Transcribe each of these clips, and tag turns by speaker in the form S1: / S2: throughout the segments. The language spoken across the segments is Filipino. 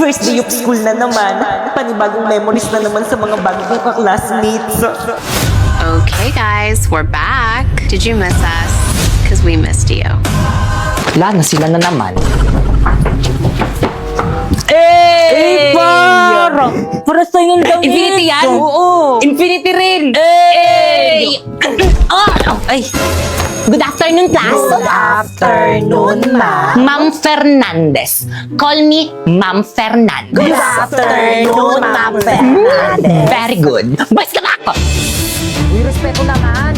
S1: First day of school na naman. Panibagong memories na naman sa mga bago kong ka-classmates.
S2: Okay, guys, we're back. Did you miss us? Because we missed you.
S3: Wala na sila na naman.
S1: Para sa'yo daw
S3: Infinity yan?
S1: Oo.
S3: Infinity rin! Ay! Good afternoon, class!
S1: Good afternoon, ma'am.
S3: Ma'am Fernandez. Call me Ma'am Fernandez.
S1: Good afternoon, Ma'am Fernandez.
S3: Very good. Boys, ka na ako!
S1: Uy, respeto naman.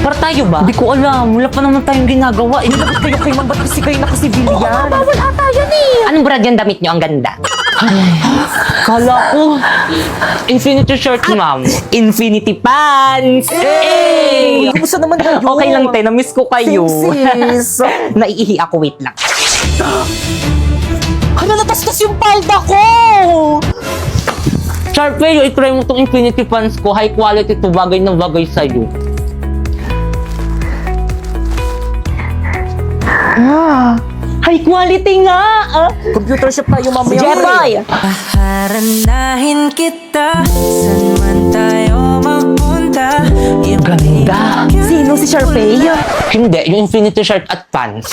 S3: Para tayo ba?
S1: Hindi ko alam. Wala pa naman tayong ginagawa. Inilabas kayo kay ma'am. Ba't kasi kayo naka-civilian?
S3: Bawal ata yan eh! Anong brand yung damit nyo? Ang ganda.
S1: Kala ko.
S3: Infinity shirt, ma'am. Infinity pants!
S1: Hey! Kumusta naman kayo?
S3: Okay lang, te. Na-miss ko kayo.
S1: Sis.
S3: Naiihi ako. Wait lang.
S1: Hala, natastas yung palda ko!
S3: Sharpay, i-try mo tong Infinity pants ko. High quality to. Bagay na bagay sa'yo. High quality nga!
S1: Computer shop tayo mamaya.
S3: Jeboy!
S4: Paharandahin kita, saan man tayo magpunta.
S3: Ganda!
S1: Sino si Sharpay?
S3: Hindi, yung Infinity shirt at pants.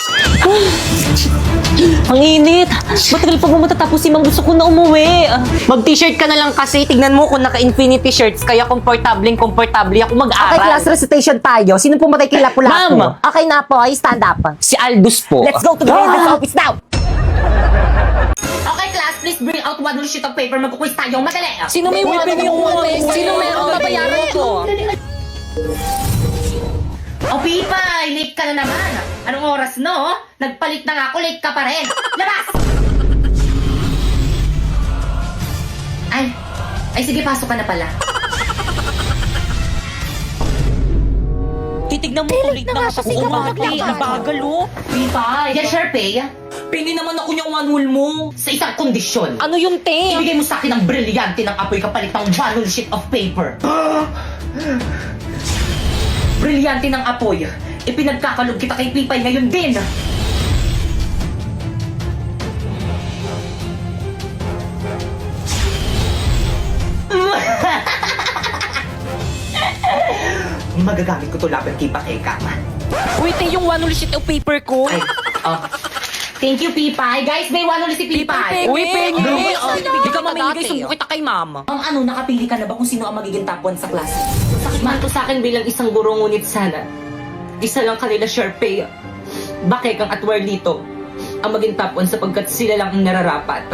S1: Ang init! Matagal pa ba matatapos si Mang? Gusto ko na umuwi.
S3: Mag-t-shirt ka na lang kasi. Tignan mo kung naka-Infinity shirts, kaya komportable ako mag-aral.
S5: Okay, class recitation tayo. Sino pumatay kay Lapu-Lapu?
S3: Ma'am!
S5: Okay na po, ay stand up.
S3: Si Aldous po.
S5: Let's go to the head office now!
S6: Okay, class, please bring out one sheet of paper. Magkukwis tayo. Madali.
S3: Sino may Sino meron babayaran ko?
S6: O, Pipay, late ka na naman. Anong oras, no? Nagpalit na nga ako, late ka pa rin. Labas! Ay, sige, pasok ka na pala.
S1: Titignan mo ulit na siya kung umati. Ang bagal, oh.
S6: Pipay, yan, Sharpay.
S1: Pili naman ako niyang one mo.
S6: Sa isang kondisyon.
S1: Ano yung te?
S6: Ibigay mo sa akin ang brilyante ng apoy kapalit ng one sheet of paper. Brilyante ng apoy. Ipinagkakalog kita kay Pipay ngayon din. Magagamit ko to laban kay Pakekaman.
S1: Uy, te, yung one sheet of paper ko.
S6: Ay, thank you, Pipay. Guys, may one ulit si Pipay.
S1: Uy, pengi! Hindi ka mamingay,
S3: Dati.
S1: sumbong kita kay mama.
S6: Ang ano, nakapili ka na ba kung sino ang magiging top 1 sa klase? Sakit man to sa akin bilang isang guro, ngunit sana. Isa lang kanila, Sharpay. Bakekang at Warlito ang maging top 1 sapagkat sila lang ang nararapat.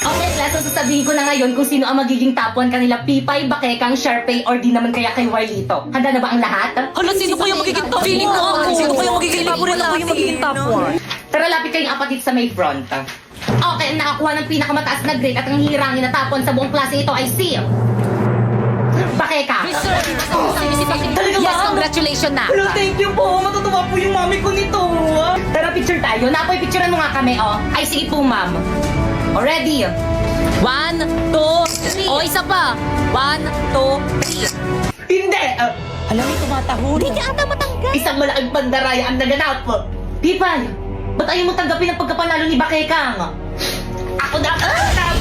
S6: Okay, class, so sasabihin ko na ngayon kung sino ang magiging top 1 kanila, Pipay, Bakekang, Sharpay, or di naman kaya kay Warlito. Handa na ba ang lahat?
S1: Hala, sino kaya magiging top 1? Feeling ko ako. Sino kaya magiging top 1? Ako yung magiging top 1.
S6: Tara, lapit kayong apat dito sa may front. Okay, ang nakakuha ng pinakamataas na grade at ang hihirangin na top 1 sa buong klase ito ay si... Bakeka!
S3: Talaga yes, congratulations na.
S6: Hello, thank you po. Matutuwa po yung mami ko nito. Tara, picture tayo. Napoy, picturean mo nga kami, oh. Ay, sige po, ma'am. O, ready?
S3: 1, 2, 3. O, isa pa. 1, 2, 3.
S6: Hindi!
S1: Alam mo, tumatahol.
S5: Hindi ka ata matanggal.
S6: Isang malaking bandaraya ang naganap. Pipay, ba't ayaw mo tanggapin ang pagkapanalo ni Bakekang? Ako na top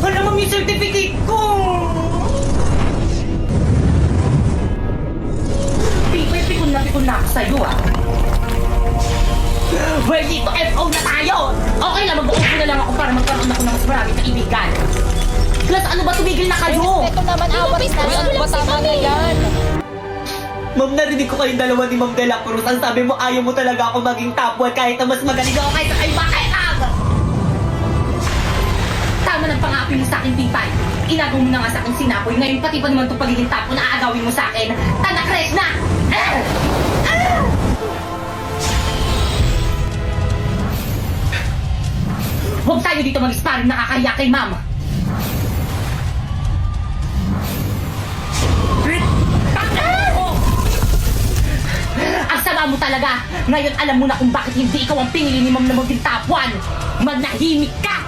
S6: 1! Alam mo yung certificate ko! Pipay, pikon na ako sa'yo, ah. Well, dito FO na tayo! Okay lang, mag-uupo na lang ako para magkaroon ako ng mas maraming kaibigan. Plus, ano ba, tumigil na kayo?
S5: Ito naman awat na.
S1: Ano ba tama na yan?
S6: Ma'am, narinig ko kayong dalawa ni Ma'am De La Cruz. Ang sabi mo, ayaw mo talaga ako maging top 1 kahit na mas magaling ako kaysa kay Bakekang! Tama ng pang-aapi mo sa akin, Pipay. Inagaw mo na nga sa akin sinapoy. Ngayon, pati pa naman itong pagiging top 1 na aagawin mo sa akin. Tanak-res na! Huwag tayo dito mag-sparring, nakakahiya kay Ma'am. Ang sama mo talaga. Ngayon alam mo na kung bakit hindi ikaw ang pinili ni Ma'am na maging top 1. Manahimik ka!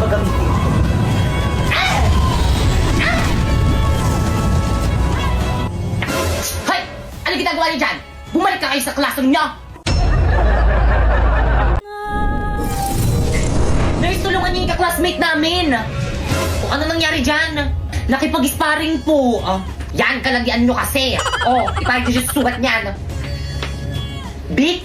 S6: ba gamitin? Hoy! Ano ginagawa niyo dyan? Bumalik ka kayo sa classroom niyo! Nurse, tulungan niyo yung ka-classmate namin! O ano nangyari dyan? Nakipag-sparring po. Yan, kalagyan nyo kasi. Iparin ko siya sa sugat niyan. Bix!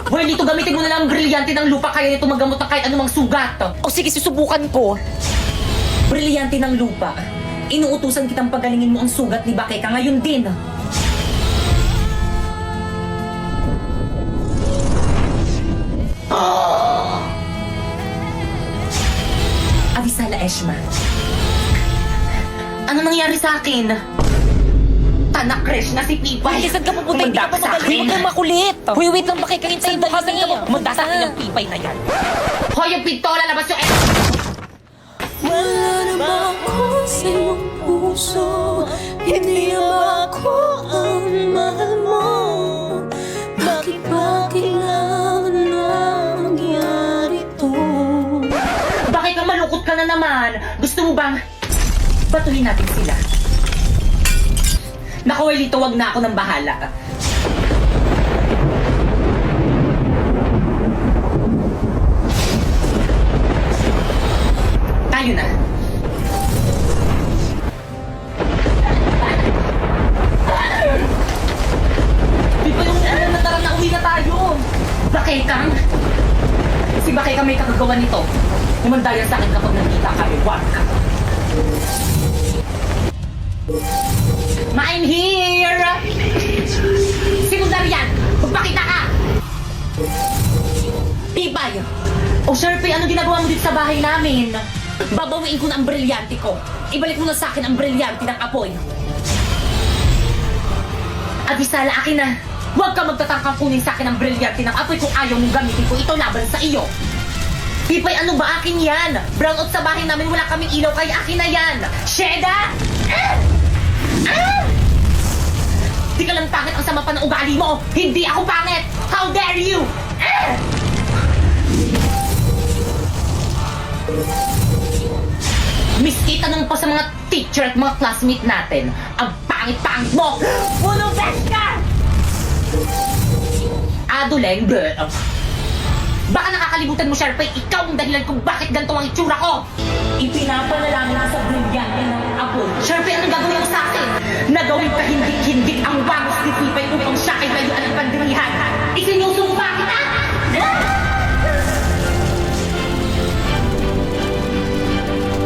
S6: Well, dito gamitin mo na lang ang brilyante ng lupa kaya nito magamot ng kahit anumang sugat.
S3: O sige, susubukan ko.
S6: Brilyante ng lupa. Inuutusan kitang pagalingin mo ang sugat ni Bakeka ngayon din. Avisala Eshma. Ano nangyari sa akin? Tanak-crash na si Pipay.
S3: Saan ka pupunta? Hindi ka pa magaling. Huwag kang makulit. Huy, wait lang, makikahintayin mo kami.
S6: Manda sa akin ang Pipay na yan. Hoy, yung pintola, labas yung
S4: Wala na ba ako sa iyong puso? Hindi na ba ako ang mahal mo? Bakit ba kailangan na mangyari to?
S6: Bakit kang malungkot ka na naman? Gusto mo bang batuhin natin sila? Naku, Lito, wag na ako ng bahala. Tayo na. Di ba yung tara na uwi na tayo? Bakekang? Si Bakekang may kakagawa nito. Umandayan sa akin kapag nagkita kami. Wag ka. I'm here! Secondary yan! Magpakita ka! Pipay! O Sharpie, ano ginagawa mo dito sa bahay namin? Babawiin ko na ang brilyante ko. Ibalik mo na sa akin ang brilyante ng apoy. Avisala, akin na. Huwag ka magtatangkang kunin sa akin ang brilyante ng apoy kung ayaw mong gamitin ko ito laban sa iyo. Pipay, ano ba? Akin yan! Brownout sa bahay namin, wala kaming ilaw, kaya akin na yan! Sheda! Di ka lang pangit, ang sama pa ng ugali mo! Hindi ako pangit! How dare you! Miski tanong pa sa mga teacher at mga classmate natin, ang pangit-pangit mo! Puno best ka! Aduleng, bleh. Baka nakakalimutan mo, Sharpay, ikaw ang dahilan kung bakit ganito ang itsura ko! Ipinapanalangin ko sa brilyante ng apoy. Sharpay, anong gagawin mo sa akin? Nagawin ka hindik-hindik ang wangos ni Pipay upang siya ay layuan ng pandirihan. Isinusumpa kita!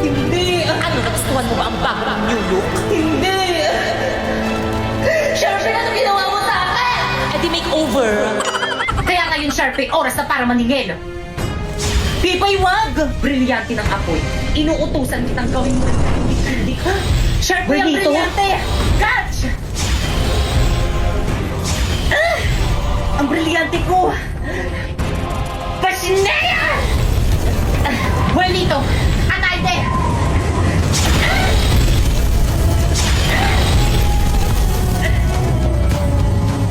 S6: Hindi!
S3: Ano, nagustuhan mo ba ang bagong new look?
S6: Hindi! Sharpay, ano ginawa mo sa akin?
S3: Eh di makeover.
S6: Kaya ngayon, Sharpay, oras na para maningil. Pipay, wag! Brilyante ng apoy. Inuutusan kitang gawin mo. Hindi ka. Sharpay, ang brilyante! Catch! Ang brilyante ko! Pasinea! Buenito! Atayde!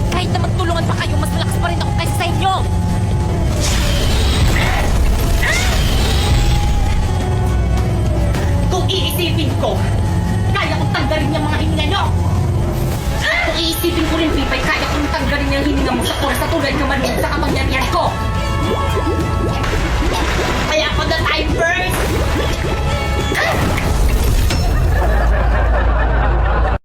S3: Kahit na magtulungan pa kayo, mas malakas pa rin ako kaysa sa inyo.
S6: Kung iisipin ko, kaya kong tanggalin yung mga hininga nyo! Kung iisipin ko rin, Pipay, kaya kong tanggalin yung hininga mo sa oras na tulad ng maluwag sa kapangyarihan ko!